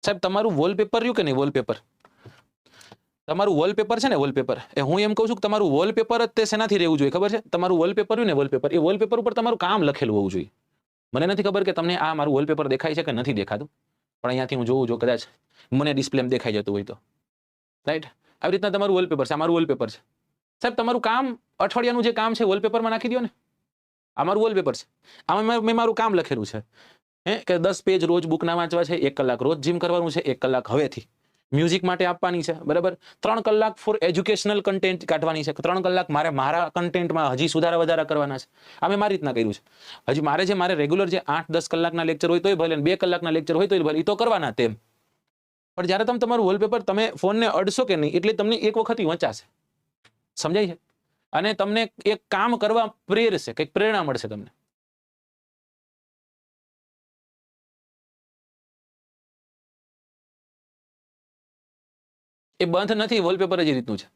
સાહેબ તમારું વોલપેપર રહ્યું કે નહીં, વોલપેપર તમારું વોલપેપર છે ને, વોલપેપર એ હું એમ કહું છું કે તમારું વોલપેપર જ તે શેનાથી રહેવું જોઈએ ખબર છે? તમારું વોલપેપર રહ્યું ને, વોલપેપર એ વોલપેપર ઉપર તમારું કામ લખેલું હોવું જોઈએ. મને નથી ખબર કે તમને આ મારું વોલપેપર દેખાય છે કે નથી દેખાતું, પણ અહીંયાથી હું જોઉં, જો કદાચ મને ડિસ્પ્લેમાં દેખાઈ જતું હોય તો, રાઈટ? આવી રીતના તમારું વોલપેપર છે, આ મારું વોલપેપર છે. સાહેબ તમારું કામ, અઠવાડિયાનું જે કામ છે વોલપેપરમાં નાખી દો ને. આ મારું વોલપેપર છે, આમાં મેં મારું કામ લખેલું છે કે 10 પેજ રોજ બુકના વાંચવા છે, 1 કલાક રોજ જીમ કરવાનું છે, 1 કલાક હવેથી મ્યુઝિક માટે આપવાની છે, બરાબર? 3 કલાક ફોર એજ્યુકેશનલ કન્ટેન્ટ કાઢવાની છે, 3 કલાક મારે મારા કન્ટેન્ટમાં હજી સુધારા વધારા કરવાના છે. આ મેં મારી રીતના કર્યું છે. હજી મારે રેગ્યુલર જે 8-10 કલાકના લેક્ચર હોય તોય ભલે, 2 કલાકના લેક્ચર હોય તોય ભલે, એ તો કરવાના તેમ. પણ જ્યારે તમે તમારું વોલપેપર તમે ફોનને અડશો કે નહીં, એટલે તમને એક વખત વંચાશે. સમજાય છે? અને તમને એક કામ કરવા પ્રેરશે, કંઈક પ્રેરણા મળશે તમને. એ બંધ નથી, વોલપેપર જ એ રીતનું છે.